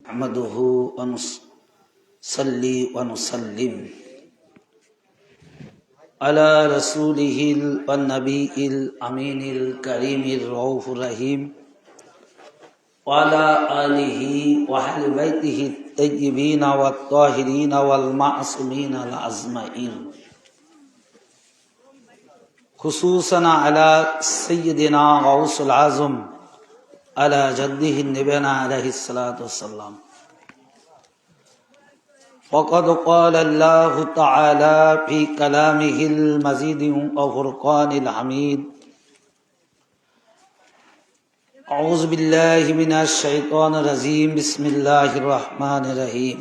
نحمده ونصلي ونسلم على رسوله والنبي الأمين الكريم الرؤوف الرحيم وعلى آله وأهل بيته الطيبين والطاهرين والمعصومين الأجمعين خصوصا على سيدنا غوث العظم على جده النبينا عليه الصلاة والسلام. وقد قال الله تعالى في كلامه المجيد وفرقان الحميد: أعوذ بالله من الشيطان الرجيم بسم الله الرحمن الرحيم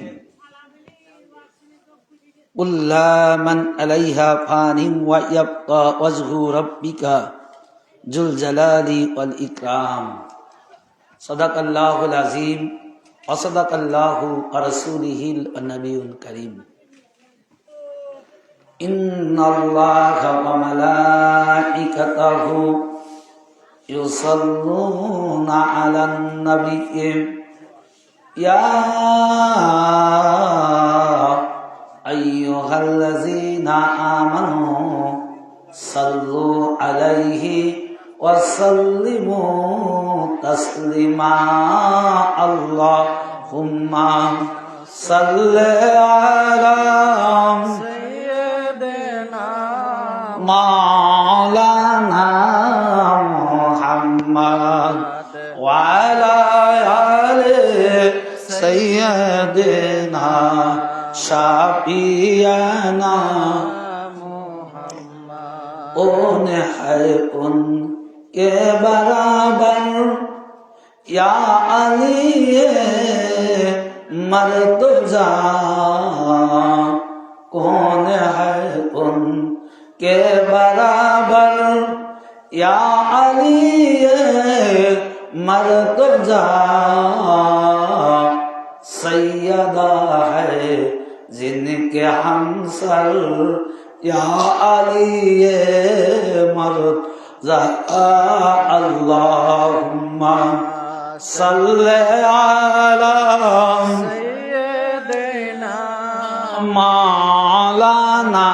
قل لا من عليها فان ويبقى وجه ربك ذو الجلال والإكرام. صدق الله العظيم وصدق الله ورسوله النبي الكريم. إن الله وملائكته يصلون على النبي يا أيها الذين آمنوا صلوا عليه وسلموا تسليما. اللهم صل على سيدنا مولانا محمد وعلى آل سيدنا شفيعنا محمد. اون ہے ان کے برابر یا علی مرتضی، کون ہے ان کے برابر یا علی مرتضی. سیدہ ہے جن کے ہمسر یا علی مرتضی. اللہم صل علی سیدنا مولانا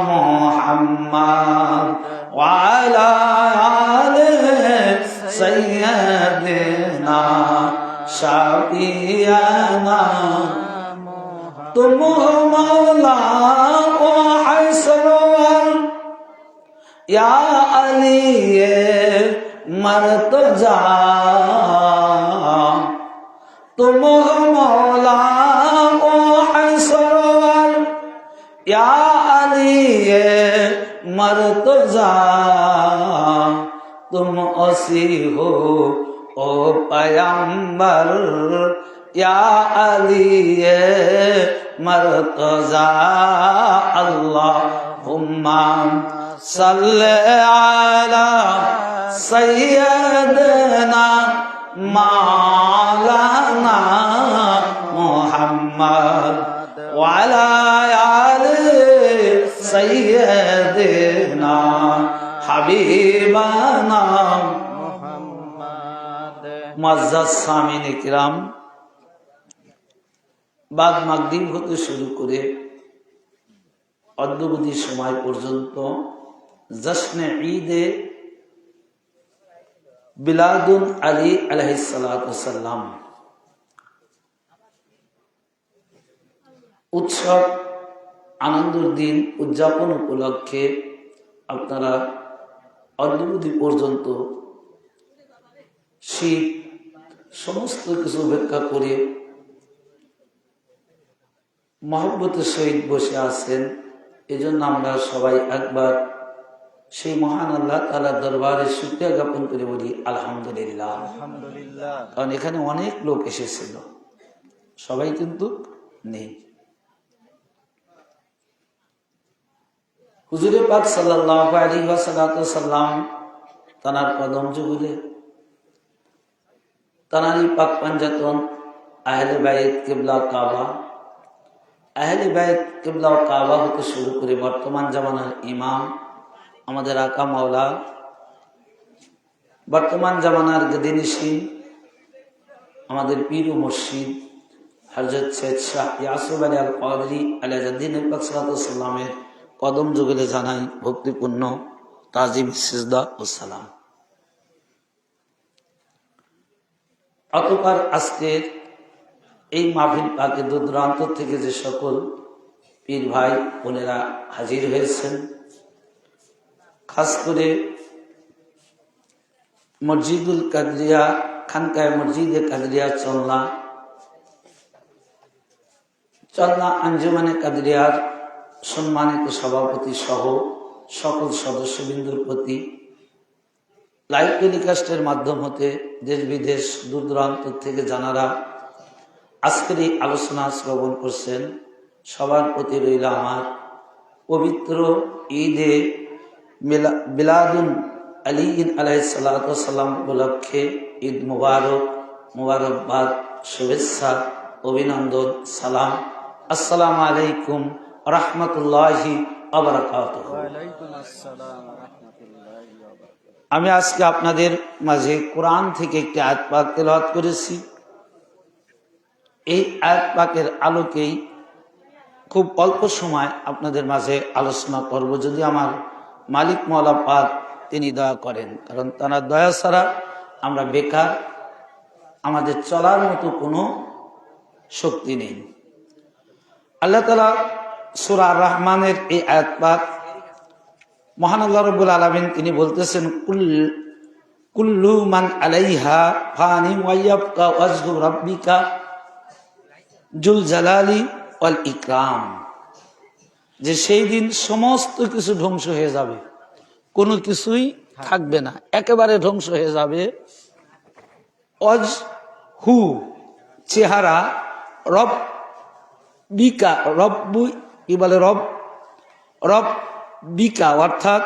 محمد وعلی آل سیدنا شفیعنا. تم ہو مولا و حسن یا علی مرتضی. تم ہو مولا و حسن یا علی مرتضی. تم اسی ہو او پیغمبر یا علی مرتضی. اللہم صل علی سیدنا مولانا محمد وعلی آل سیدنا حبیبنا محمد. মুআজ্জাজ সামিন ইকরাম, বাদ মাগরিব হতে শুরু করে অদ্যবধি সময় পর্যন্ত জশ্নে ঈদে বিলাদুন আলী আলাইহিস সালাতু ওয়াস সালাম উৎসব আনন্দের দিন উদযাপন উপলক্ষে আপনারা অদ্যবধি পর্যন্ত শীত সমস্ত কিছু উপেক্ষা করে মহব্বতের সহিত বসে আছেন। এজন্য আমরা সবাই একবার সেই মহান আল্লাহ তাআলার দরবারে শুকরিয়া জ্ঞাপন করে বলি আলহামদুলিল্লাহ। আলহামদুলিল্লাহ। কারণ এখানে অনেক লোক এসেছিল, সবাই কিন্তু নেই। হুজুরে পাক সাল্লাল্লাহু আলাইহি ওয়াসাল্লাম তানার কদম যুগলে তানারই পাক পাঞ্জাতন আহলে বাইত কিবলা কাবা, আহলে বাইত কিবলা কাবা হতে শুরু করে বর্তমান জামানার ইমাম আমাদের আকা মাওলা, বর্তমান জামানার গদিনিশীন আমাদের পীর ও মুর্শিদ হযরত সৈয়দ শাহ ইয়াসুফ আলী আল কাদরি আলাইহিদ্দিন পাক সাল্লাল্লাহু আলাইহি সাল্লামের কদম যুগলে জানাই ভক্তিপূর্ণ তাজিম সিজদা ও সালাম। অতঃপর আজকের এই মাহফিল পাকে দূর দূরান্ত থেকে যে সকল পীর ভাই বোনেরা হাজির হয়েছেন, খাস করে মসজিদুল কাদরিয়া খানকায় মসজিদে কাদরিয়া চলনা আঞ্জুমানে কাদরিয়ার সম্মানিত সভাপতি সহ সকল সদস্যবৃন্দুর প্রতি লাইভ টেলিকাস্টের মাধ্যম হতে দেশ বিদেশ দূর দূরান্ত থেকে যারা আজকের এই আলোচনা শ্রবণ করছেন, সবার প্রতি রইল আমার পবিত্র ঈদে মিলাদুন আলী আলাইহিস সালাতু ওয়াস সালাম উপলক্ষে ঈদ মুবারকবাদ, শুভেচ্ছা, অভিনন্দন, সালাম। আসসালামু আলাইকুম রাহমাতুল্লাহি ওয়া বারাকাতুহু। আমি আজকে আপনাদের মাঝে কোরআন থেকে একটি আয়াত পাক তেলাওয়াত করেছি। এই আয়াত পাকের আলোকেই খুব অল্প সময় আপনাদের মাঝে আলোচনা করব, যদি আমার মালিক মওলা পাক তিনি দয়া করেন, কারণ তার দয়া ছাড়া আমরা বেকার, আমাদের চলার মতো কোনো শক্তি নেই। আল্লাহ তাআলা সূরা আর-রহমানের এই আয়াত পাক মহান আল্লাহ রাব্বুল আলামিন তিনি বলতেছেন, কুল্লু মান আলাইহা ফানিন ওয়া ইয়াবকা ওয়াজহু রাব্বিকা জুল জালালি ওয়াল ইকরাম, যে সেই দিন সমস্ত কিছু ধ্বংস হয়ে যাবে, কোনো কিছুই থাকবে না, একেবারে ধ্বংস হয়ে যাবে। ওয়াজহু চেহারা, রব বিকা রব্বু কি বলে রব বিকা অর্থাৎ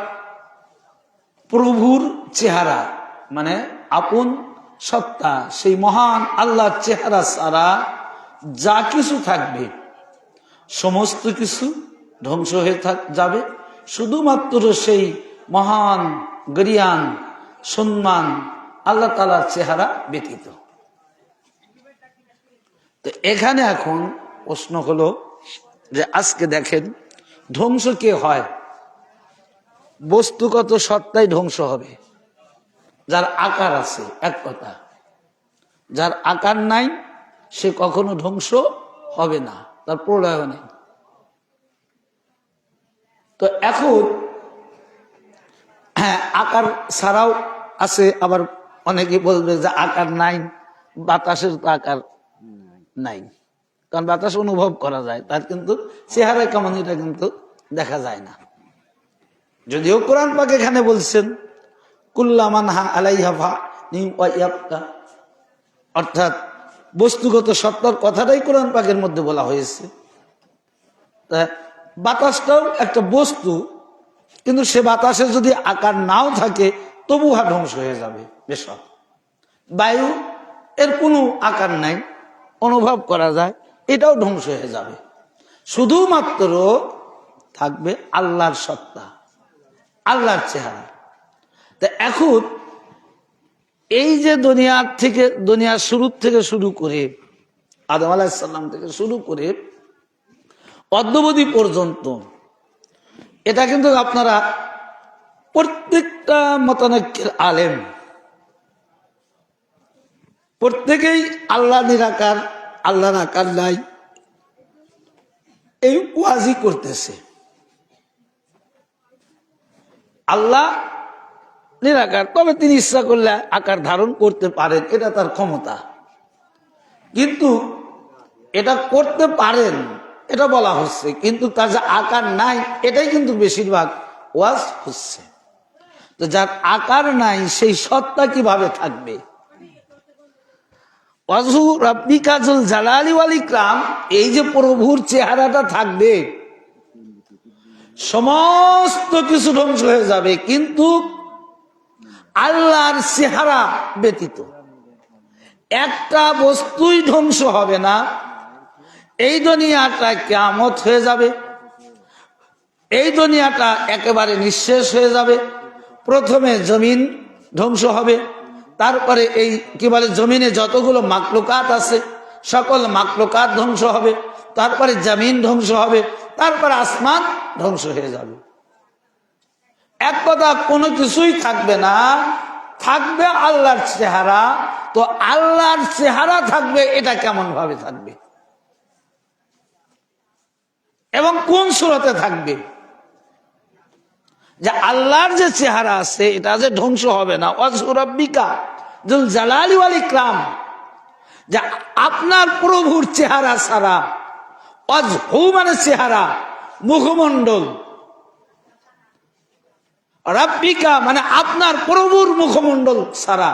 প্রভুর চেহারা, মানে আপন সত্তা, সেই মহান আল্লাহর চেহারা ছাড়া যা কিছু থাকবে সমস্ত কিছু ধ্বংস হয়ে যাবে, শুধুমাত্র সেই মহান গরিয়ান সম্মান আল্লাহ তাআলার চেহারা ব্যতীত। তো এখানে এখন প্রশ্ন হলো যে আজকে দেখেন ধ্বংস কে হয়? বস্তুগত সত্তাই ধ্বংস হবে, যার আকার আছে এক কথা, যার আকার নাই সে কখনো ধ্বংস হবে না, তার প্রলয় নেই। তো এখন হ্যাঁ, আকার ছাড়াও আছে, আবার অনেকে বলবে যে আকার নাই, বাতাসের তো আকার নাই, কারণ বাতাস অনুভব করা যায়, তার কিন্তু চেহারা কেমন এটা কিন্তু দেখা যায় না। যদিও কোরআন পাক এখানে বলছেন কুল্লামান হা আলাইহা ফানিন ওয়া ইয়াবকা, অর্থাৎ বস্তুগত সত্তার কথাটাই কোরআন পাকের মধ্যে বলা হয়েছে। বাতাসটাও একটা বস্তু, কিন্তু সে বাতাসের যদি আকার নাও থাকে তবু হা ধ্বংস হয়ে যাবে। বেশক বায়ু এর কোনো আকার নাই, অনুভব করা যায়, এটাও ধ্বংস হয়ে যাবে, শুধুমাত্র থাকবে আল্লাহর সত্তা, আল্লাহর চেহারা। তা এখন এই যে দুনিয়ার শুরু থেকে শুরু করে আদম আলাইহিস সালাম থেকে শুরু করে অদ্যাবধি পর্যন্ত, এটা কিন্তু আপনারা প্রত্যেকটা মতানৈক্যের আলেম প্রত্যেকেই আল্লাহ নিরাকার, আল্লাহর আকার নাই, এই ওয়াজি করতেছে। আল্লাহ নিরাকার, তবে তিনি ইচ্ছা করলে আকার ধারণ করতে পারেন, এটা তার ক্ষমতা, কিন্তু এটা করতে পারেন এটা বলা হচ্ছে, কিন্তু তার যে আকার নাই এটাই কিন্তু বেশিরভাগ ওয়াজ হচ্ছে। তো যার আকার নাই সেই সত্তা কিভাবে থাকবে? ওয়াজহু রাব্বিকা যুল জালালি ওয়াল ইকরাম, এই যে প্রভুর চেহারাটা থাকবে, সমস্ত কিছু ধ্বংস হয়ে যাবে, কিন্তু আল্লাহর চেহারা ব্যতীত একটা বস্তুই ধ্বংস হবে না। এই দুনিয়াটা কিয়ামত হয়ে যাবে, এই দুনিয়াটা একেবারে নিঃশেষ হয়ে যাবে। প্রথমে জমিন ধ্বংস হবে, তারপরে এই কি বলে জমিনে যতগুলো মাকলুকাত আছে সকল মাকলুকাত ধ্বংস হবে, তারপরে জমিন ধ্বংস হবে, তারপরে আসমান ধ্বংস হয়ে যাবে। এক কথা কোনো কিছুই থাকবে না, থাকবে আল্লাহর চেহারা। তো আল্লাহর চেহারা থাকবে, এটা কেমন ভাবে থাকবে এবং কোন সূরতে থাকবে? যে আল্লাহর যে চেহারা আছে এটা যে ধ্বংস হবে না। ওয়াজহু রাব্বিকা যুল জালালি ওয়াল ইকরাম, যে আপনার প্রভুর চেহারা ছাড়া, ওয়াজহু মানে চেহারা, মুখমণ্ডল, রাব্বিকা মানে আপনার প্রভুর মুখমণ্ডল ছাড়া,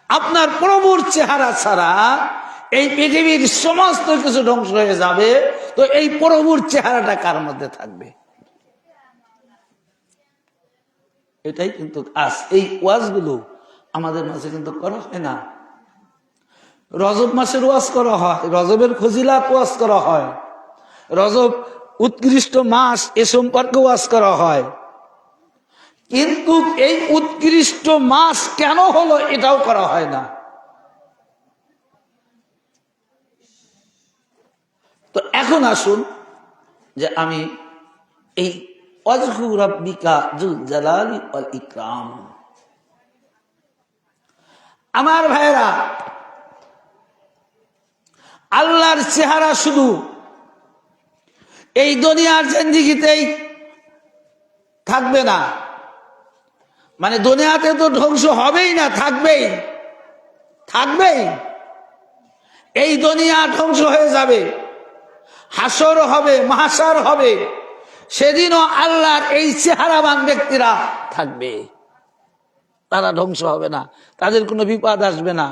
আপনার প্রভুর চেহারা ছাড়া এই পৃথিবীর সমস্ত কিছু ধ্বংস হয়ে যাবে। তো এই প্রভুর চেহারাটা কার মধ্যে থাকবে? এটাই কিন্তু আজ এই ওয়াজগুলো আমাদের মাঝে কিন্তু করা হয় না। রজব মাসের ওয়াজ করা হয়, রজবের ফজিলাত ওয়াজ করা হয়, রজব উৎকৃষ্ট মাস এ সম্পর্কে ওয়াজ করা হয়, কিন্তু এই উৎকৃষ্ট মাস কেন হলো এটাও করা হয় না। তো এখন আসুন যে আমি এই ওয়াজহু রাব্বিকা যুল জালালি ওয়াল ইকরাম, আমার ভাইরা, আল্লাহর চেহারা শুধু এই দুনিয়ার জিন্দেগিতেই থাকবে না, মানে দুনিয়াতে তো ধ্বংস হবেই না, থাকবেই থাকবেই। এই দুনিয়া ধ্বংস হয়ে যাবে, হাসর হবে, মাহশার হবে, সেদিনও আল্লাহর এই চেহারাবান ব্যক্তিরা থাকবে, তারা ধ্বংস হবে না, তাদের কোনো বিপদ আসবে না,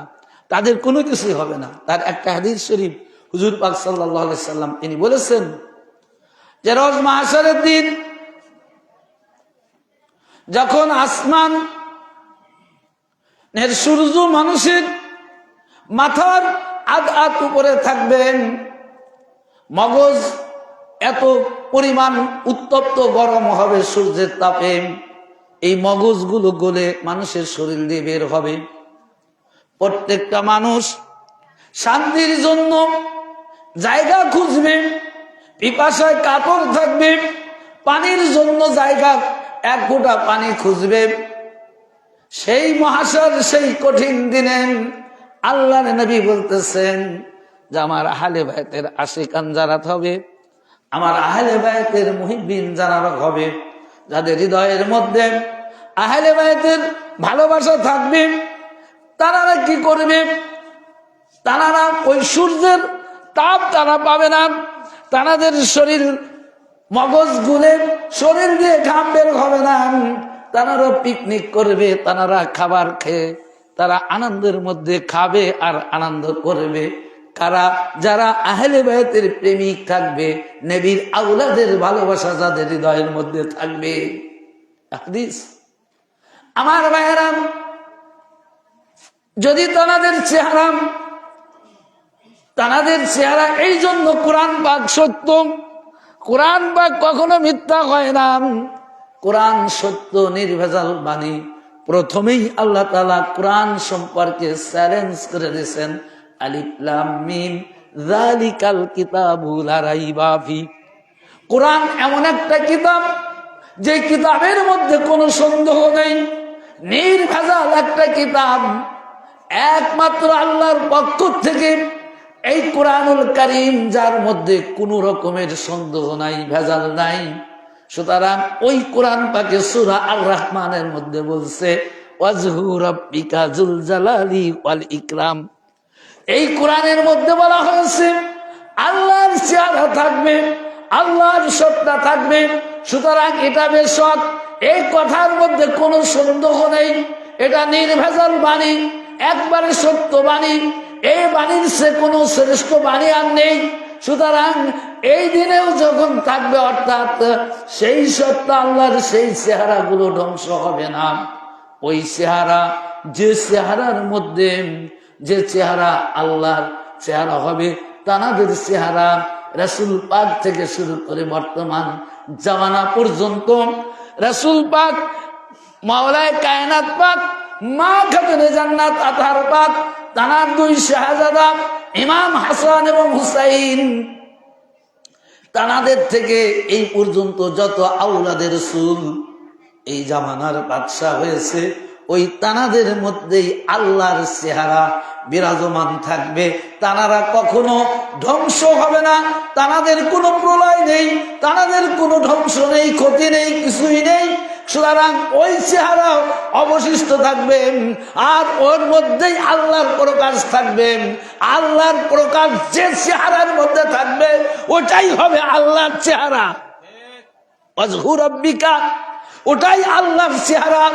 তাদের কোনো কিছুই হবে না। তার একটা হাদিস শরীফ হুজুর পাক সাল্লাল্লাহু আলাইহি সাল্লাম তিনি বলেছেন যে রোজ মাহশারের দিন যখন আসমান সূর্য মানুষের মাথার আধ উপরে থাকবেন, মগজ এত পরিমাণ উত্তপ্ত গরম হবে সূর্যের তাপে, এই মগজগুলো গলে মানুষের শরীর দিয়ে বের হবে। প্রত্যেকটা মানুষ শান্তির জন্য জায়গা খুঁজবে, পিপাসায় কাতর থাকবে, পানির জন্য জায়গা এক ফোঁটা পানি খুঁজবে। সেই মহাশয় সেই কঠিন দিনে আল্লাহর নবী বলতেছেন যে আমার আহলে বায়তের আশিকান যারা হবে, আমার আহলে বায়তের মুহিব্বিন যারা হবে, যাদের হৃদয়ের মধ্যে আহলে বায়তের ভালোবাসা থাকবে, তারা কি করবে? তারা ওই সূর্যের তাপ তারা পাবে না, তাদের শরীর মগজ গুলে শরীর দিয়ে ঘাম বের হবে না, তারা পিকনিক করবে, তারা খাবার খেয়ে তারা আনন্দের মধ্যে খাবে আর আনন্দ করবে। কারা? যারা আহলে বায়তের প্রেমিক থাকবে, নবীর আওলাদের ভালোবাসা যাদের হৃদয়ের মধ্যে থাকবে। হাদিস আমার ভাইয়েরা, যদি তাদের চেহারা এই জন্য কোরআন পাক সত্য, কোরআন পাক কখনো মিথ্যা হয় না, কোরআন সত্য নির্ভেজাল বাণী। প্রথমেই আল্লাহ তাআলা কোরআন সম্পর্কে চ্যালেঞ্জ করে দিয়েছেন, আলিফ লাম মিম যালিকাল কিতাবু লা রাইবা ফি। কোরআন এমন একটা কিতাব যে কিতাবের মধ্যে কোনো সন্দেহ নেই, নির্ভেজাল একটা কিতাব, একমাত্র আল্লাহর পক্ষ থেকে এই কোরআনুল কারীম, যার মধ্যে কোনো রকমের সন্দেহ নাই, ভেজাল নাই। সুতরাং ওই কোরআন পাকে সূরা আর রহমানের মধ্যে বলছে ওয়াজহু রাব্বিকা যুল জালালি ওয়াল ইকরাম। এই কোরআনের মধ্যে বলা হয়েছে আল্লাহর চেহারা থাকবে, আল্লাহর সত্তা থাকবে। সুতরাং এটা বেশক, এই কথার মধ্যে কোনো সন্দেহ নেই, এটা নির্ভেজাল বাণী, একবারে সত্য বাণী। এই বাণীর সে কোনো শ্রেষ্ঠ বাণী আর নেই। সুতরাং এই দিনেও যখন থাকবে, অর্থাৎ সেই সত্য আল্লাহর সেই চেহারাগুলো ধ্বংস হবে না। ওই চেহারা, যে চেহারার মধ্যে যে চেহারা আল্লাহর চেহারা হবে, তানাদের চেহারা রাসূল পাক থেকে শুরু করে বর্তমান জামানা পর্যন্ত রাসূল পাক, মাওলায়ে কায়নাত পাক মা খাতুনে জান্নাত আতহার পাক তানার দুই শাহজাদা ইমাম হাসান এবং হুসাইন, তানাদের থেকে এই পর্যন্ত যত আওলাদের রাসূল এই জামানার বাদশা হয়েছে, ওই তানাদের মধ্যেই আল্লাহর চেহারা বিরাজমান থাকবে। তানারা কখনো ধ্বংস হবে না, তানাদের কোনো প্রলয় নেই, তানাদের কোনো ধ্বংস নেই, ক্ষতি নেই, কিছুই নেই। সুতরাং ওই চেহারা অবশিষ্ট থাকবে, আর ওর মধ্যেই আল্লাহর প্রকাশ থাকবে। আল্লাহর প্রকাশ যে চেহারার মধ্যে থাকবে ওটাই হবে আল্লাহর চেহারা। ওয়াজহু রাব্বিকা, ওটাই আল্লাহর চেহারা,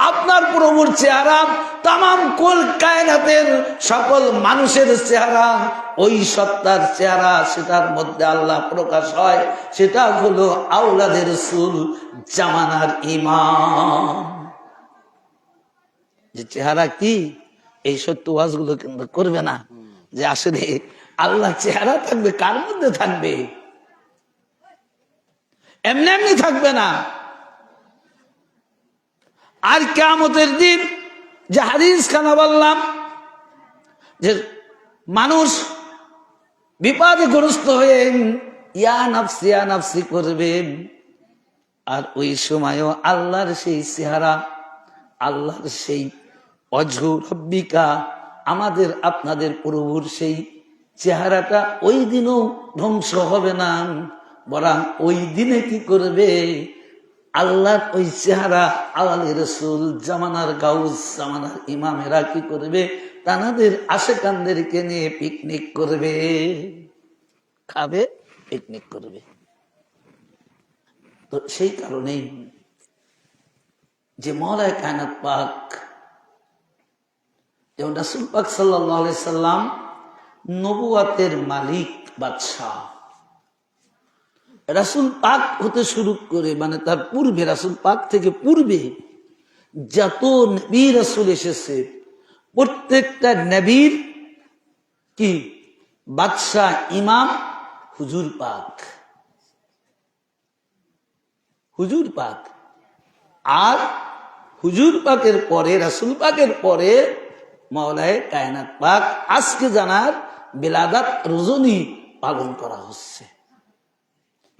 আপনার প্রভুর চেহারা, তামাম কুল কায়নাতের সকল মানুষের চেহারা, ওই সত্তার চেহারা, সেটার মধ্যে আল্লাহ প্রকাশ হয়। সেটা হলো আওলাদের রাসূল জামানার ইমাম। যে চেহারা কি, এই সত্য ওয়াজগুলো কিন্তু করবে না যে আসলে আল্লাহ চেহারা থাকবে, কার মধ্যে থাকবে, এমনি এমনি থাকবে না। আর কিয়ামতের দিন যে হাদিস খানা বললাম, যে মানুষ বিপদগ্রস্ত হয়ে ইয়া নাফসি করবে, আর ওই সময়ও আল্লাহর সেই চেহারা, আল্লাহর সেই ওয়াজহু রাব্বিকা, আমাদের আপনাদের প্রভুর সেই চেহারাটা ওই দিনও ধ্বংস হবে না, বরং ওই দিনে কি করবে, আল্লাহর ওই চেহারা আওয়ালি রাসূল জামানার গাউস জামানার ইমামেরা কি করবে, তানাদের আশেকানদেরকে নিয়ে পিকনিক করবে, খাবে, পিকনিক করবে। তো সেই কারণেই যে মওলায়ে কায়নাত পাক যেমন রাসূল পাক সাল্লাল্লাহু আলাইহি সাল্লাম নবুয়াতের মালিক বাদশাহ, রাসূল পাক হতে শুরু করে মানে তার পূর্বে, রাসূল পাক থেকে পূর্বে যত নবী রাসূল এসেছে, প্রত্যেকটা নবীর কি বাদশাহ ইমাম হুজুর পাক, হুজুর পাক। আর হুজুর পাকের পরে, রাসূল পাকের পরে মওলায়ে কায়নাত পাক আজকে জানার বিলাদাত রজনী পালন করা হচ্ছে।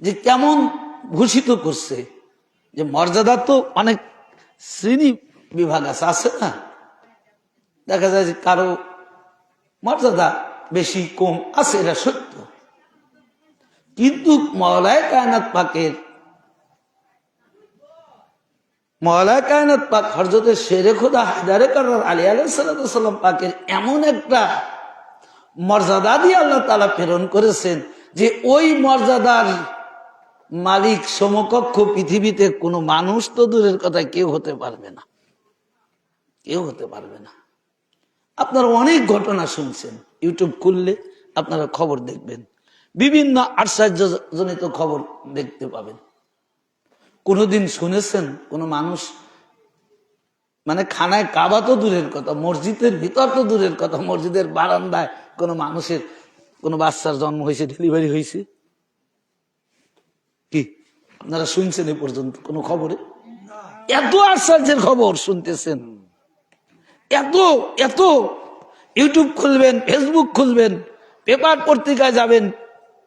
যে কেমন ঘোষিত করছে, যে মর্যাদা তো অনেক শ্রেণী বিভাগ আছে না, দেখা যায় যে কারো মর্যাদা বেশি কম আছে, এটা সত্য। কিন্তু মওলায়ে কায়নাত পাক হযরতে শেরে খোদা হায়দারে কাররার আলী আলাইহিস সালাম পাকের এমন একটা মর্যাদা দিয়ে আল্লাহ তাআলা প্রেরণ করেছেন, যে ওই মর্যাদার মালিক সমকক্ষ পৃথিবীতে কোনো মানুষ তো দূরের কথা কেউ হতে পারবে না, কেউ হতে পারবে না। আপনারা অনেক ঘটনা শুনছেন, ইউটিউব খুললে আপনারা খবর দেখবেন, বিভিন্ন আশ্চর্যজনিত খবর দেখতে পাবেন। কোনদিন শুনেছেন কোন মানুষ, মানে খানায় কাবা তো দূরের কথা, মসজিদের ভিতর তো দূরের কথা, মসজিদের বারান্দায় কোনো মানুষের কোনো বাচ্চার জন্ম হয়েছে, ডেলিভারি হয়েছে? কি আপনারা শুনছেন এ পর্যন্ত কোন খবরে? এত আশ্চর্যের খবর শুনতেছেন, এত এত ইউটিউব খুলবেন, ফেসবুক খুলবেন, পেপার পত্রিকায় যাবেন,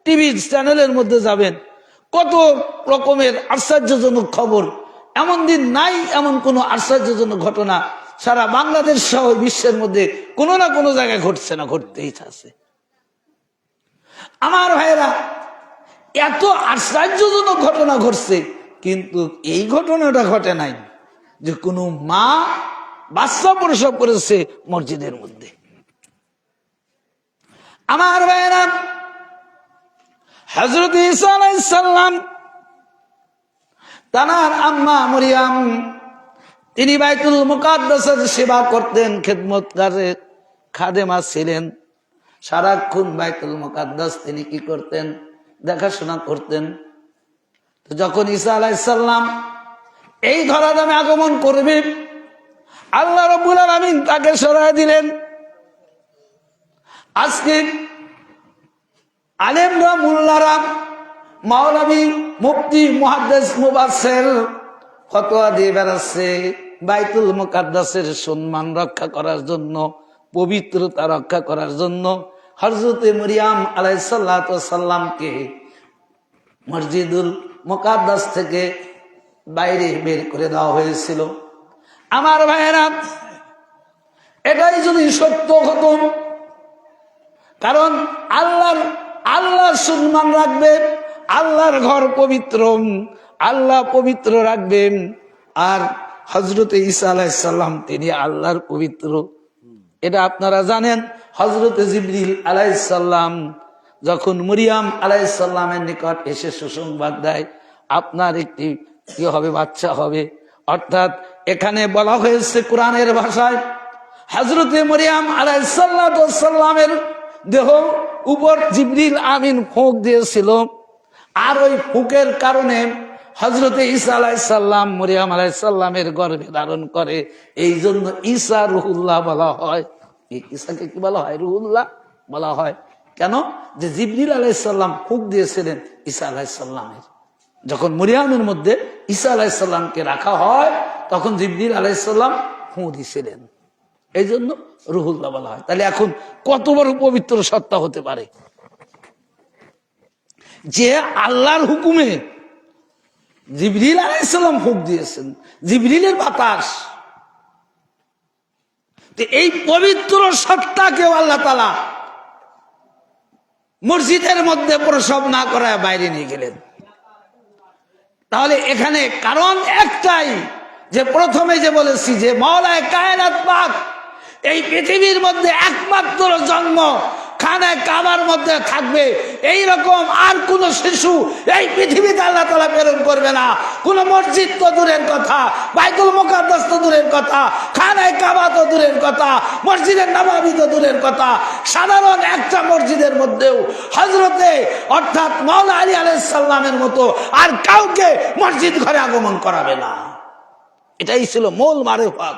টিভি চ্যানেলের মধ্যে যাবেন, কত রকমের আশ্চর্যজনক খবর। এমন দিন নাই এমন কোন আশ্চর্যজনক ঘটনা সারা বাংলাদেশ সহ বিশ্বের মধ্যে কোনো না কোনো জায়গায় ঘটছে না, ঘটতেই আছে। আমার ভাইয়েরা, এত আশ্চর্যজনক ঘটনা ঘটছে, কিন্তু এই ঘটনাটা ঘটে নাই যে কোনো মা বাচ্চা প্রসব করেছে মসজিদের মধ্যে। আমার ভাইয়েরা, হযরত ঈসা আলাইহিস সালাম তানার আম্মা মরিয়ম, তিনি বাইতুল মুকাদ্দাসের সেবা করতেন, খেদমতগারে খাদেমা ছিলেন। সারাক্ষণ বাইতুল মুকাদ্দাস তিনি কি করতেন? দেখাশোনা করতেন। তো যখন ঈসা আলাইহিস সালাম এই ধরাধামে আগমন করবে, আল্লাহ রাব্বুল আলামিন তাকে সরায় দিলেন। আজকে আলেমরা, মোল্লারা, মাওলানা, মুফতি, মুহাদ্দিস, মুফাসসির ফতোয়া দিয়ে বেড়াচ্ছে, বাইতুল মুকাদ্দাসের সম্মান রক্ষা করার জন্য, পবিত্রতা রক্ষা করার জন্য হযরতে মরিয়ম আলাইহিস সালাতু ওয়াস সালামকে মসজিদুল মুকাদ্দাস থেকে বাইরে বের করে দেওয়া হয়েছিল। আমার ভাইয়েরা, এটাই যদি সত্য হতো, কারণ আল্লাহর সম্মান রাখবেন, আল্লাহর ঘর পবিত্র, আল্লাহ পবিত্র রাখবেন, আর হযরতে ঈসা আলাইহিস সালাম তিনি আল্লাহর পবিত্র, এটা আপনারা জানেন। হযরতে জিবরিল আলাইহিস সালাম যখন মরিয়ম আলাইহিস সালামের নিকট এসে সুসংবাদ দেয় আপনার একটি কি হবে, বাচ্চা হবে, অর্থাৎ এখানে বলা হয়েছে কোরআনের ভাষায় হযরতে মরিয়ম আলাইহিস সালামের দেহ উপর জিবরিল আমিন ফুঁক দিয়েছিল, আর ওই ফুঁকের কারণে হযরতে ঈসা আলাইহিস সালাম মরিয়ম আলাইহিস সালামের গর্ভে ধারণ করে। এই জন্য ঈসা রুহুল্লাহ বলা হয়। ঈসাকে কি বলা হয়? রুহুল্লাহ বলা হয়। কেন? যে জিবরিল আলাইহিস সালাম ফুঁক দিয়েছিলেন ঈসা আলাইহিস সালামের। যখন মরিয়মের মধ্যে ঈসা আলাইহিস সালামকে রাখা হয় তখন জিবরিল আলাইহিস সালাম ফুঁ দিয়েছিলেন, এই জন্য রুহুল্লাহ বলা হয়। তাহলে এখন কত বড় পবিত্র সত্তা হতে পারে যে আল্লাহর হুকুমে জিবরিল আলাইহিস সালাম ফুঁক দিয়েছেন, জিবরিলের বাতাস। এই পবিত্র সত্তাকেও আল্লাহ তাআলা মসজিদের মধ্যে প্রসব না করায় বাইরে নিয়ে গেলেন। তাহলে এখানে কারণ একটাই, যে প্রথমে যে বলেছি যে মাওলায়ে কায়নাত পাক এই পৃথিবীর মধ্যে একমাত্র জন্ম খানায় কাবার মধ্যে থাকবে, এই রকম আর কোন শিশু এই পৃথিবীতে আল্লাহ তাআলা প্রেরণ করবে না। কোন মসজিদ তো দূরের কথা, বাইতুল মুকাদ্দাস তো দূরের কথা, খানায় কাবা তো দূরের কথা, মসজিদের নববী তো দূরের কথা, সাধারণ একটা মসজিদের মধ্যেও হযরতে অর্থাৎ মাওলা আলী আলাইহিস সালামের মতো আর কাউকে মসজিদ ঘরে আগমন করাবে না। এটাই ছিল মূল মারেফাত,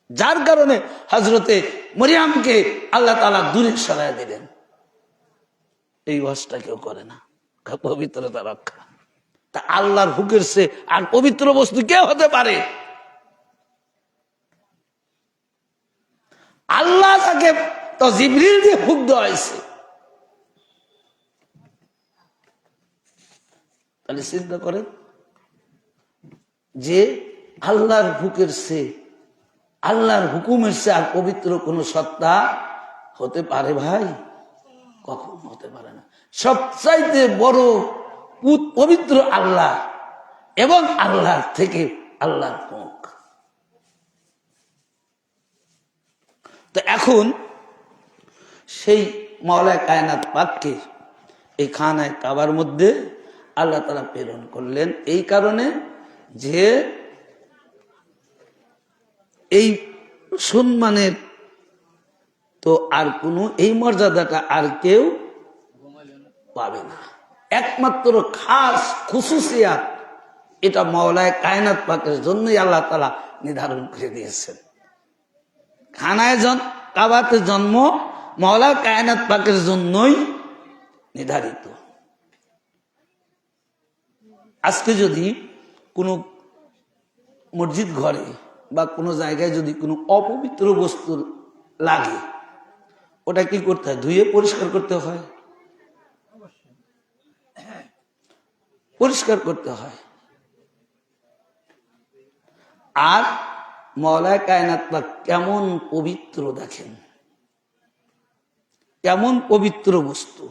যার কারণে হযরতে মরিয়মকে আল্লাহ তাআলা দূরে সরায় দিলেন। এই ওয়াজটা কেউ করে না, পবিত্রতা রক্ষা। তা আল্লাহর হুকুমের চেয়ে আর পবিত্র বস্তু কে হতে পারে? আল্লাহ তাকে তো জিবরিল দিয়ে হুক দেওয়া হয়েছে। তাহলে চিন্তা করেন যে আল্লাহর হুকের চেয়ে, আল্লাহর হুকুমের চেয়ে আর পবিত্র কোন সত্তা হতে পারে ভাই? কখন হতে পারে না। সবচাইতে বড় পবিত্র আল্লাহ, এবং আল্লাহর থেকে আল্লাহর মুখ। তো এখন সেই মাওলায়ে কায়নাত পাককে এই খানায় কাবার মধ্যে আল্লাহ তাআলা প্রেরণ করলেন এই কারণে যে এই সম্মানের তো আর কোন, এই মর্যাদাটা আর কেউ পাবে না। একমাত্র খাস খুসুসিয়াত এটা মাওলায়ে কায়নাত পাকের জন্যই আল্লাহ তাআলা নির্ধারণ করে দিয়েছেন। খানায় কাবাতে জন্ম মাওলা কায়নাত পাকের জন্যই নির্ধারিত। আজকে যদি কোনো মসজিদ ঘরে বা কোনো জায়গায় যদি কোনো অপবিত্র বস্তু লাগে, ওটা কি করতে হয়? ধুয়ে পরিষ্কার করতে হয়, পরিষ্কার করতে হয়। আর মাওলায়ে কায়নাত পাক কেমন পবিত্র দেখেন, কেমন পবিত্র বস্তু,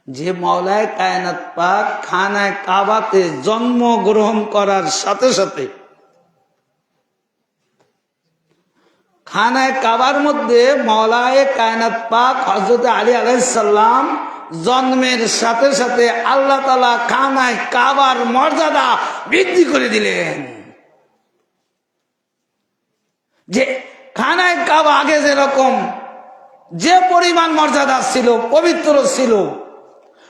যে মাওলায়ে কায়নাত পাক খানায় কাবাতে জন্মগ্রহণ করার সাথে সাথে খানায় কাবার মধ্যে মাওলায়ে কায়নাত পাক হযরত আলী আলাইহিস সালাম জন্মের সাথে সাথে আল্লাহ তাআলা খানায় কাবার মর্যাদা বৃদ্ধি করে দিলেন। যে খানায় কাবা আগে যেরকম যে পরিমাণ মর্যাদা ছিল, পবিত্র ছিল,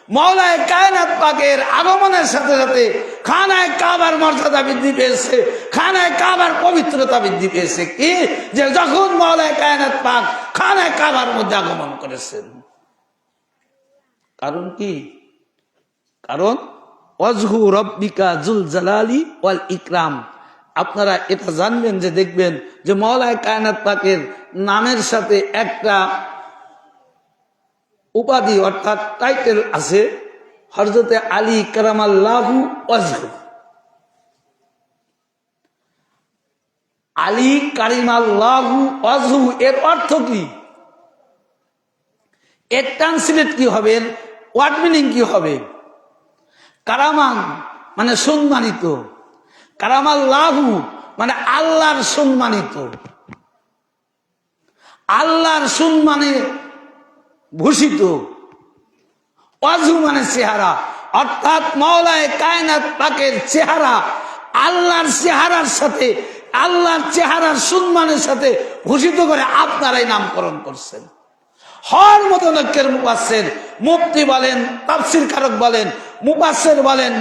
মাওলায়ে কায়নাত পাকের আগমনের সাথে সাথে খানায় কাবার মর্যাদা বৃদ্ধি পেয়েছে, খানায় কাবার পবিত্রতা বৃদ্ধি পেয়েছে। কি যে যখন মাওলায়ে কায়নাত পাক খানায় কাবার মধ্যে আগমন করেছেন। কারণ কি? কারণ ওয়াজহু রাব্বিকা যুল জালালি ওয়াল ইকরাম, আপনারা এটা জানবেন যে দেখবেন যে মাওলানা কায়নাত পাকের নামের সাথে একটা উপাধি অর্থাৎ টাইটেল আছে, হযরতে আলী কারামাল্লাহু ওয়াজহু। আলী কারিমাল্লাহু ওয়াজহু এর অর্থ কি, এর ট্রান্সলেট কি হবে, ওয়ার্ড মিনিং কি হবে? কারামান মানে সম্মানিত, কারামাল্লাহু মানে আল্লাহর সম্মানিত, আল্লাহর সম্মানে ভূষিত, ওয়াজহু মানে চেহারা, অর্থাৎ মাওলানা কায়নাত পাকের চেহারা আল্লাহর চেহারার সাথে, আল্লাহর চেহারার সম্মানের সাথে ভূষিত করে আপনারাই নামকরণ করছেন। হর মতনকের মুফাসসির, মুফতি বলেন, তাফসীর কারক বলেন, মুফাসসির বলেন,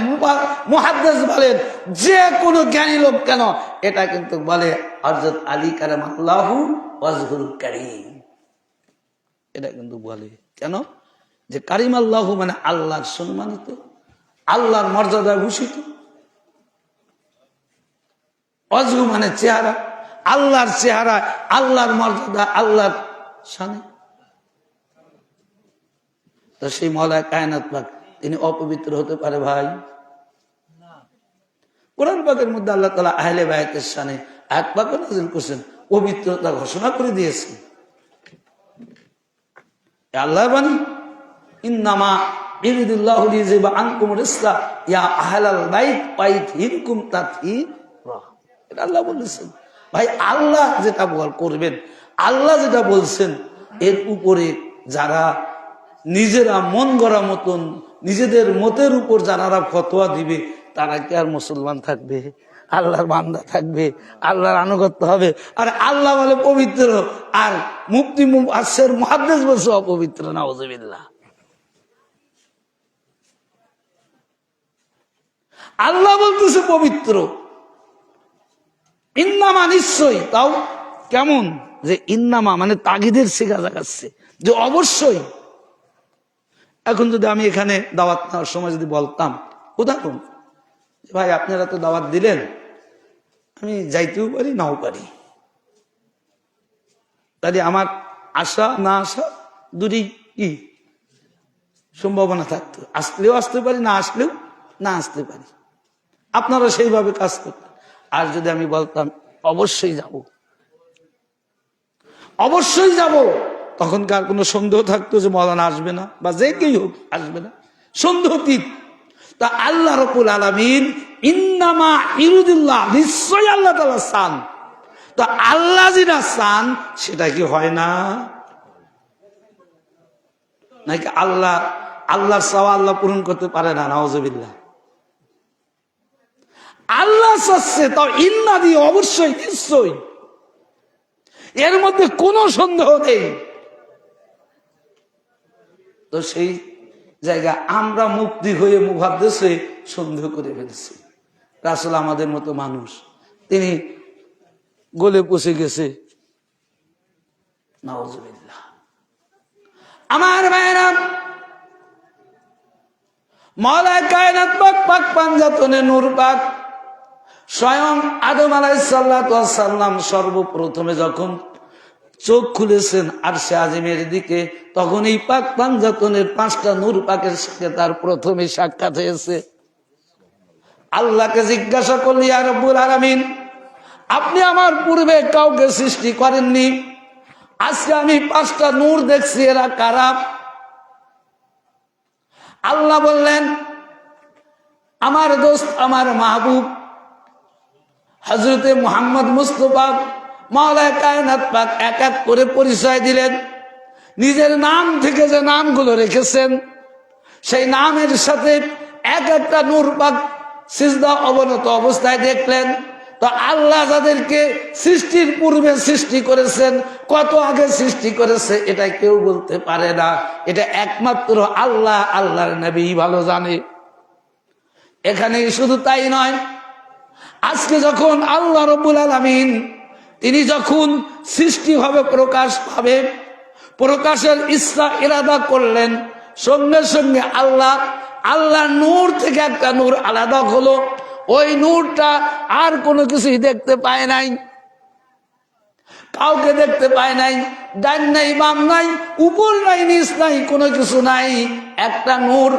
মুহাদ্দিস বলেন, যে কোনো জ্ঞানী লোক কেন এটা কিন্তু বলে হযরত আলী কারামাল্লাহু ওয়াজহুল কারীম, এটা কিন্তু বলে। কেন? যে কারিমাল্লাহু মানে আল্লাহর সম্মানিত, আল্লাহর মর্যাদায় ভূষিত, ওয়াজহু মানে চেহারা, আল্লাহর চেহারা, আল্লাহর মর্যাদা, আল্লাহর শানে। তো সেই মাওলানা কায়নাত পাক তিনি অপবিত্র হতে পারে ভাই? কোরআন পাকের মধ্যে আল্লাহ তাআলা আহলে বায়তের শানে আয়াত পাক নাযিল করেছেন, পবিত্রতা ঘোষণা করে দিয়েছেন। আল্লাহ বাণী, ইন্নামা ইরিদুল্লাহু লিইয়ুযহিবা আনকুম রিজসা ইয়া আহলাল বাইত ওয়া ইউতহিরকুম তাতহীরা। এটা আল্লাহ বলেছেন। ভাই আল্লাহ যেটা করবেন, আল্লাহ যেটা বলছেন, এর উপরে যারা নিজেরা মন গড়া মতন নিজেদের মতের উপর যারা ফতোয়া দিবে, তারা কি আর মুসলমান থাকবে? আল্লাহর বান্দা থাকবে? আল্লাহর আনুগত্য হবে? আর আল্লাহ বলে পবিত্র, আর মুফতি মুফাসসির মুহাদ্দিস বলছে অপবিত্র। নাউযুবিল্লাহ। আল্লাহ বলতেছে পবিত্র, ইন্নামা নিশ্চয়ই। তাও কেমন? যে ইন্নামা মানে তাগিদের শিখা জাগাচ্ছে যে অবশ্যই। এখন যদি আমি এখানে দাওয়াত নেওয়ার সময় যদি বলতাম, উদাহরণ, ভাই আপনারা তো দাওয়াত দিলেন, আমি যাইতেও পারি নাও পারি, তাহলে আমার আসা না আসা দুটি কি সম্ভাবনা থাকতো, আসলেও আসতে পারি, না আসলেও না আসতে পারি। আপনারা সেইভাবে কাজ করতেন। আর যদি আমি বলতাম অবশ্যই যাব, অবশ্যই যাব, তখনকার কোনো সন্দেহ থাকতো যে মাওলানা আসবে না, বা যে কেই হোক আসবে না, সন্দেহ কি? তা আল্লাহ রাব্বুল আলামিন ইন্নামা ইরিদুল্লাহ, নিশ্চয়ই আল্লাহ তাআলা চান। তো আল্লাহ যেটা চান সেটা কি হয় না? নাকি আল্লাহর চাওয়া আল্লাহ পূরণ করতে পারে না? নাউযুবিল্লাহ। আল্লাহ চাচ্ছে, তাও ইন্না দিয়ে অবশ্যই, নিশ্চয়ই, এর মধ্যে কোনো সন্দেহ নেই। তো সেই জায়গা আমরা মুফতি হয়ে মুহাদ্দিস হয়ে সন্দেহ করে ফেলছি। রাসূল আমাদের মতো মানুষ, তিনি গলে পচে গেছে। নাউযুবিল্লাহ। আমার ভাইরা, মাওলানা কায়নাত পাক, পাক পাঞ্জাতনে নূর পাক, স্বয়ং আদম আলাইহিস সালাতু ওয়াস সালাম সর্বপ্রথমে যখন চোখ খুলেছেন আরশে আজিমের দিকে, তখন এই পাক পাঞ্জাতনের 5টা নূর পাকের সাথে তার প্রথমে সাক্ষাৎ হয়েছে। আল্লাহকে জিজ্ঞাসা করল, ইয়া রব্বুল আলামিন, আপনি আমার পূর্বে কাউকে সৃষ্টি করেননি, আজকে আমি 5টা নূর দেখছি, এরা কারা? আল্লাহ বললেন, আমার দোস্ত, আমার মাহবুব হযরতে মুহাম্মদ মুস্তাফা। মাওলানা কায়নাত পাক এক এক করে পরিচয় দিলেন। নিজের নাম থেকে যে নামগুলো রেখেছেন, সেই নামের সাথে এক একটা নূর পাক সিজদা অবনত অবস্থায় দেখলেন। তো আল্লাহ যাদেরকে সৃষ্টির পূর্বে সৃষ্টি করেছেন, কত আগে সৃষ্টি করেছে, এটা কেউ বলতে পারে না। এটা একমাত্র আল্লাহ, আল্লাহর নবী ভালো জানে। এখানেই শুধু তাই নয়, আজকে যখন আল্লাহ রাব্বুল আলামিন তিনি যখন সৃষ্টি হবে, প্রকাশ পাবে, প্রকাশের ইচ্ছা ইরাদা করলেন, সঙ্গে সঙ্গে আল্লাহ নূর থেকে একটা নূর আলাদা হলো। ওই নূরটা আর কোনো কিছুই দেখতে পায় নাই, কাউকে দেখতে পায় নাই, ডান নাই বাম নাই, উপর নাই নিচ নাই, কোনো কিছু নাই, একটা নূর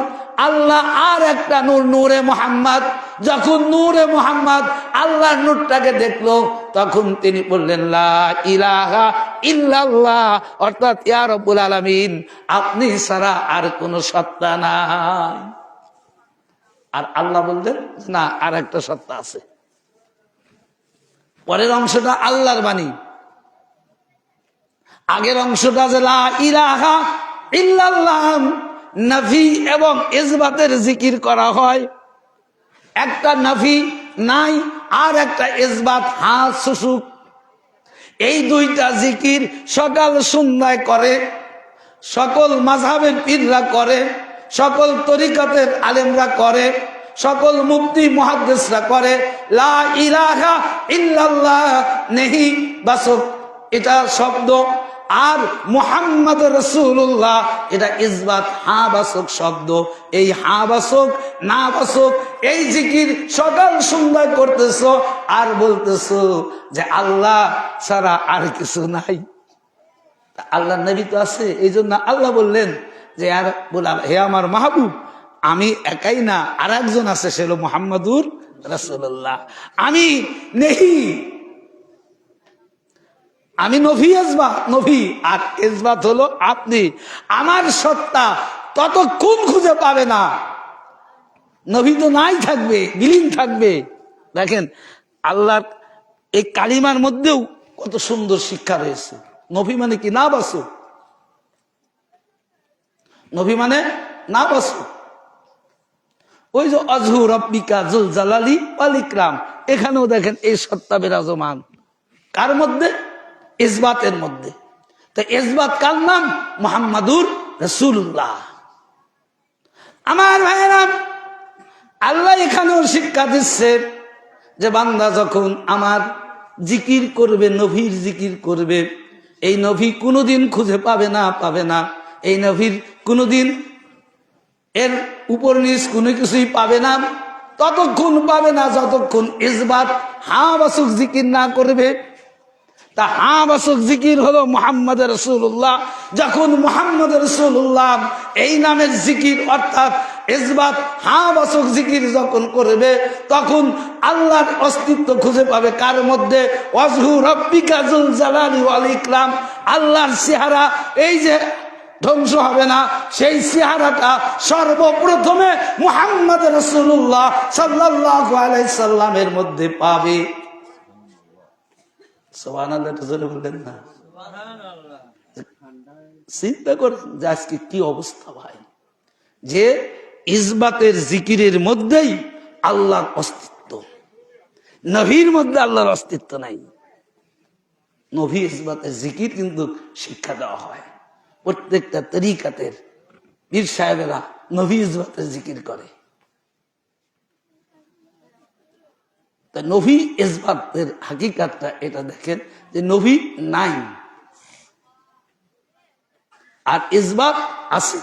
আল্লাহ আর একটা নূর, নূরে মুহাম্মদ। যখন নূরে মুহাম্মদ আল্লাহর নূরটাকে দেখলো তখন তিনি বললেন লা ইলাহা ইল্লাল্লাহ, অর্থাৎ ইয়া রব্বুল আলামিন আপনি ছাড়া আর কোনো সত্তা নাই। আর আল্লাহ বললেন না, আর একটা সত্তা আছে। পরের অংশটা আল্লাহর বাণী, আগের অংশটা যে লা ইলাহা ইল্লাল্লাহ নফি এবং ইসবাতের জিকির করা হয়। একটা নফি নাই আর একটা ইসবাত হা সুসুক, এই দুইটা জিকির সকাল সন্ধ্যায় করে, সকল মাযহাবের পীররা করে, সকল তরিকতের আলেমরা করে, সকল মুফতি মুহাদ্দিসরা করে। লা ইলাহা ইল্লাল্লাহ নেহি বাসক এটা শব্দ, আর মুহাম্মদ রাসূলুল্লাহ এটা ইসবাত হা বাসক শব্দ। এই হা বাসক না বাসক এই জিকির সকাল সন্ধ্যায় করতেছো আর বলতেছো যে আল্লাহ ছাড়া আর কিছু নাই। আল্লাহ নবী তো আছে, এই জন্য আল্লাহ বললেন যে আর বলা হে আমার মাহবুব, আমি একাই না, আর একজন আছে, সে হলো মুহাম্মাদুর রাসূলুল্লাহ। আমি নেহি, আমি নফি ইসবাত, নফি আর ইসবাত হলো আপনি। আমার সত্তা ততক্ষণ খুঁজে পাবে না, নবী তো নাই থাকবে, বিলীন থাকবে। দেখেন আল্লাহর এই কালিমার মধ্যেও কত সুন্দর শিক্ষা রয়েছে। নবী মানে কি? না বাসু, নবী মানে না বাসু। ওই যে আজহু রাব্বিকা যুল জালালি ওয়াল ইকরাম, এখানেও দেখেন এই সত্তা বিরাজমান কার মধ্যে? ইসবাতের মধ্যে। তো ইসবাত কার নাম? মুহাম্মাদুর রাসূলুল্লাহ। আমার ভাইয়েরা, আল্লাহ এখানেও শিক্ষা দিচ্ছে যে বান্দা যখন আমার জিকির করবে, নবীর জিকির করবে, এই নবী কোনোদিন খুঁজে পাবে না, পাবে না। এই নবীর কোনোদিন এর উপর নিচ কোনো কিছুই পাবে না, ততক্ষণ পাবে না যতক্ষণ ইসবাত হা বাসুক জিকির না করবে। তা হা বাসুক জিকির হলো মুহাম্মদ রাসূলুল্লাহ। যখন মুহাম্মদ রাসূলুল্লাহ এই নামের জিকির অর্থাৎ ইসবাত হা বাসুক জিকির যখন করবে, তখন আল্লাহর অস্তিত্ব খুঁজে পাবে কার মধ্যে? ওয়াজহু রাব্বিকা যুল জালালি ওয়াল ইকরাম। আল্লাহর চেহারা এই যে ধ্বংস হবে না, সেই চেহারাটা সর্বপ্রথমে মুহাম্মদ রাসূলুল্লাহ সাল্লাল্লাহু আলাইহি সাল্লামের মধ্যে পাবে। সুবহানাল্লাহ, জোরে বললেন না? সুবহানাল্লাহ। চিন্তা করেন যে আজকে কি অবস্থা ভাই, যে ইসবাতের জিকিরের মধ্যেই আল্লাহর অস্তিত্ব, নবীর মধ্যে আল্লাহর অস্তিত্ব নাই। নবী ইসবাতের জিকির কিন্তু শিক্ষা দেওয়া হয়, প্রত্যেকটা তরিকাতের পীর সাহেবেরা নবী ইসবাতের জিকির করে। তা নবী ইসবাতের হাকিকাতটা এটা দেখেন যে নবী নাই আর ইসবাত আছে,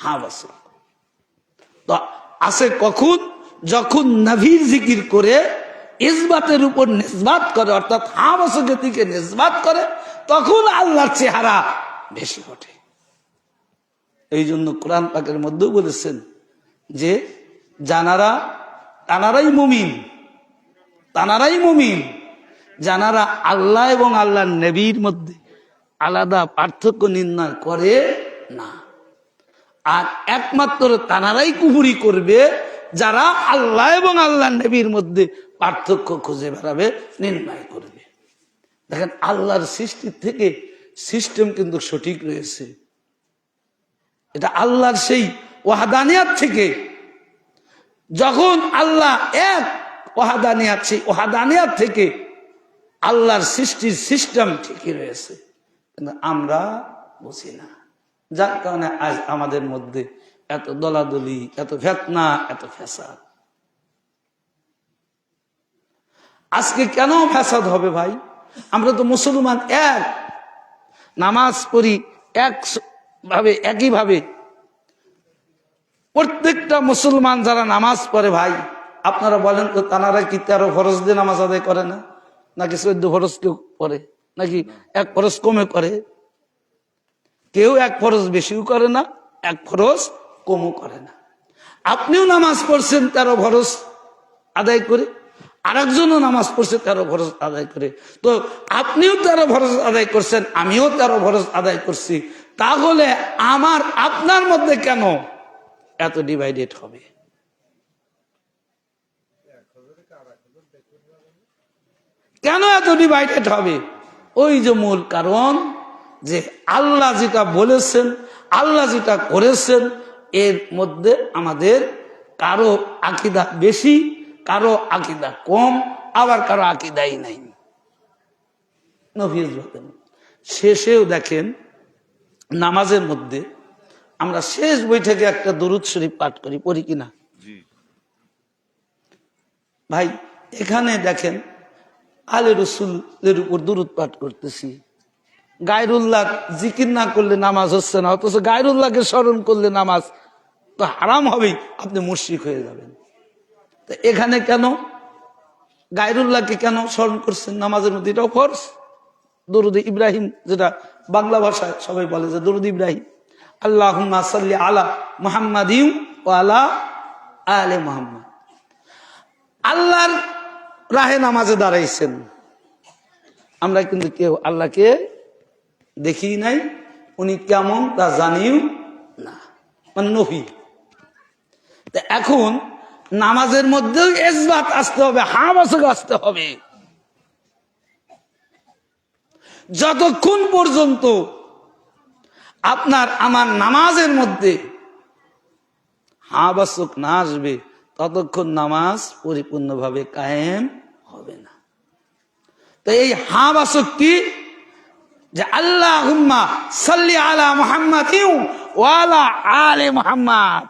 হা বাসু। তো আছে কখন? যখন নবীর জিকির করে ইসবাতের উপর নিসবাত করে, অর্থাৎ হা বাসুকের দিকে নিসবাত করে, তখন আল্লাহর চেহারা বেশি ওঠে। এই জন্য কোরআন পাকের মধ্যেও বলেছেন যে তানারাই মুমিন, তানারাই মুমিন যারা আল্লাহ এবং আল্লাহর নবীর মধ্যে আলাদা পার্থক্য নির্ণয় করে না। আর একমাত্র তানারাই কুফরি করবে যারা আল্লাহ এবং আল্লাহর নবীর মধ্যে পার্থক্য খুঁজে বেড়াবে, নির্ণয় করবে। দেখেন আল্লাহর সৃষ্টির থেকে সিস্টেম কিন্তু সঠিক রয়েছে। এটা আল্লাহর সেই ওয়াহদানিয়াত থেকে, যখন আল্লাহ এক ওয়াহদানিয়াত, সেই ওয়াহদানিয়াত থেকে আল্লাহর সৃষ্টির সিস্টেম ঠিকই রয়েছে, কিন্তু আমরা বুঝি না। যার কারণে আজ আমাদের মধ্যে এত দলাদলি, এত ফিতনা, এত ফ্যাসাদ। আজকে কেন ফ্যাসাদ হবে ভাই? আমরা তো মুসলমান, এক নামাজ পড়ি একইভাবে। প্রত্যেকটা মুসলমান যারা নামাজ পড়ে ভাই, আপনারা বলেন তো তানারা কি 13 ফরজ দিয়ে নামাজ আদায় করে না, নাকি 14 ফরজ কেউ করে, নাকি 1 ফরজ কমে করে? কেউ 1 ফরজ বেশিও করে না, 1 ফরজ কমও করে না। আপনিও নামাজ পড়ছেন 13 ফরজ আদায় করে, আরেকজনও নামাজ পড়ছে 13 ফরজ আদায় করে। তো আপনিও 13 ফরজ আদায় করছেন, আমিও 13 ফরজ আদায় করছি। তাহলে আমার আপনার মধ্যে কেন এত ডিভাইডেড হবে? কেন এত ডিভাইডেড হবে? ওই যে মূল কারণ, যে আল্লাহ যেটা বলেছেন, আল্লাহ যেটা করেছেন, এর মধ্যে আমাদের কারো আকীদা বেশি, কারো আকীদা কম, আবার কারো আকীদাই নাই। নফিজ বলেন শেষেও দেখেন নামাজের মধ্যে আমরা শেষ বৈঠকে একটা দরুদ শরীফ পাঠ করি, পড়ি কিনা ভাই? এখানে দেখেন আলে রসুলের উপর দরুদ পাঠ করতেছি, গায়রুল্লাহ জিকির না করলে নামাজ হচ্ছে না, অথচ গায়রুল্লাহকে স্মরণ করলে নামাজ তো হারাম হবেই, আপনি মুশরিক হয়ে যাবেন। তো এখানে কেন গায়রুল্লাহকে কেন স্মরণ করছেন নামাজের মধ্যে? এটাও ফরজ। দরুদ ইব্রাহিম, যেটা বাংলা ভাষায় সবাই বলে যে দরুদ ইব্রাহিম, আল্লাহুম্মা সাল্লি আলা মুহাম্মাদিন ওয়া আলা আলে মুহাম্মাদ। আল্লাহর রাহে নামাজে দাঁড়াইছেন, আমরা কিন্তু কেউ আল্লাহকে দেখি নাই, উনি কেমন তা জানিও না, মানে নফি। এখন নামাজের মধ্যেও ইসবাত আসতে হবে, হাবাসক আসতে হবে। যতক্ষণ পর্যন্ত আপনার আমার নামাজের মধ্যে হাবাসক না আসবে, ততক্ষণ নামাজ পরিপূর্ণভাবে কায়েম হবে না। তো এই হাবাসক কি? যে আল্লাহুম্মা সাল্লি আলা মুহাম্মাদিন ওয়া আলা আলে মুহাম্মাদ,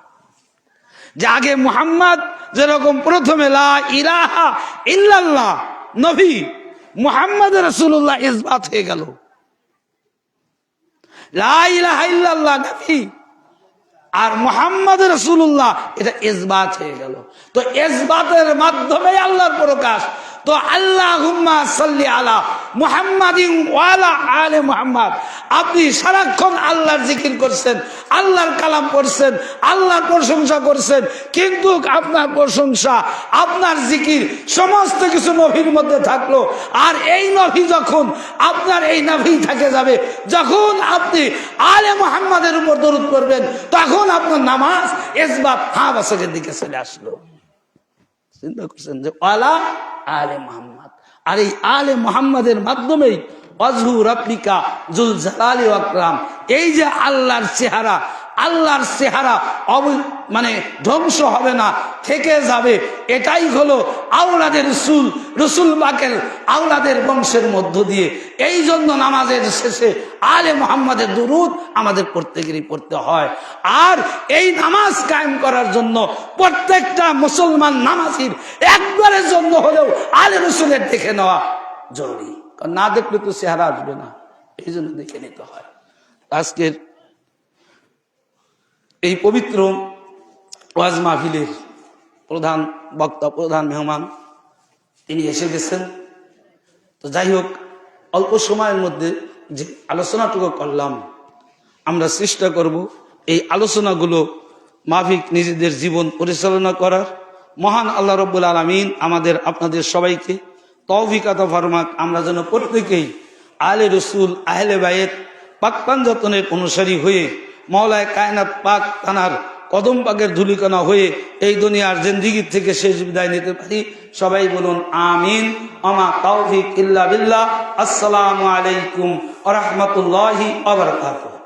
যে আগে মুহাম্মদ যেরকম প্রথমে লা ইলাহা ইল্লাল্লাহ নবী মুহাম্মদ রাসূলুল্লাহ ইসবাত হয়ে গেল, লা ইলাহা ইল্লাল্লাহ নবী আর মুহাম্মদ রাসূলুল্লাহ এটা ইসবাত হয়ে গেল। তো ইসবাতের মাধ্যমে আল্লাহর প্রকাশ। তো আল্লাহুম্মা সাল্লি আলা মুহাম্মাদিন ওয়া আলা আলে মুহাম্মাদ, আপনি সারাক্ষণ আল্লাহর জিকির করছেন, আল্লাহর কালাম পড়ছেন, আল্লাহর প্রশংসা করছেন, কিন্তু আপনার প্রশংসা, আপনার জিকির সমস্ত কিছু নবীর মধ্যে থাকলো। আর এই নবী যখন আপনার এই নবী থেকে যাবে, যখন আপনি আলে মুহাম্মাদের উপর দরুদ করবেন, তখন আপনার নামাজ ইসবাত হাবাসকের দিকে চলে আসলো। চিন্তা করছেন যে আলা আলে মুহাম্মদ, আর এই আলে মুহাম্মাদের মাধ্যমেই ওয়াজহু রাব্বিকা যুল জালালি ওয়াল ইকরাম, এই যে আল্লাহর চেহারা, আল্লাহর চেহারা মানে ধ্বংস হবে না, থেকে যাবে। এটাই হলো আওলাদের রসুল, রসুল পাকের আওলাদের বংশের মধ্য দিয়ে। এই জন্য নামাজের শেষে আলে মুহাম্মাদের দুরূদ আমাদের প্রত্যেকেরই পড়তে হয়। আর এই নামাজ কায়েম করার জন্য প্রত্যেকটা মুসলমান নামাজির একবারের জন্য হলেও আলে রসুলের দেখে নেওয়া জরুরি, কারণ না দেখলে তো চেহারা আসবে না, এই জন্য দেখে নিতে হয়। আজকের এই পবিত্র ওয়াজ মাহফিলের প্রধান বক্তা, প্রধান মেহমান তিনি এসে গেছেন। তো যাই হোক, অল্প সময়ের মধ্যে যে আলোচনাটুকু করলাম, আমরা চেষ্টা করব এই আলোচনাগুলো মাফিক নিজেদের জীবন পরিচালনা করার। মহান আল্লাহ রাব্বুল আলামিন আমাদের আপনাদের সবাইকে তৌফিক আতা ফরমাক, আমরা যেন প্রত্যেকেই আলে রসুল আহলে বাইত পাক পাঞ্জাতনের অনুসারী হয়ে মওলায়ে কায়নাত পাক তানার কদম পাকের ধুলিকণা হয়ে এই দুনিয়ার জিন্দেগির থেকে শেষ বিদায় নিতে পারি। সবাই বলুন আমিন। আমা তৌফিক ইল্লা বিল্লাহ। আসসালামু আলাইকুম ওয়া রাহমাতুল্লাহি ওয়া বারাকাতুহু।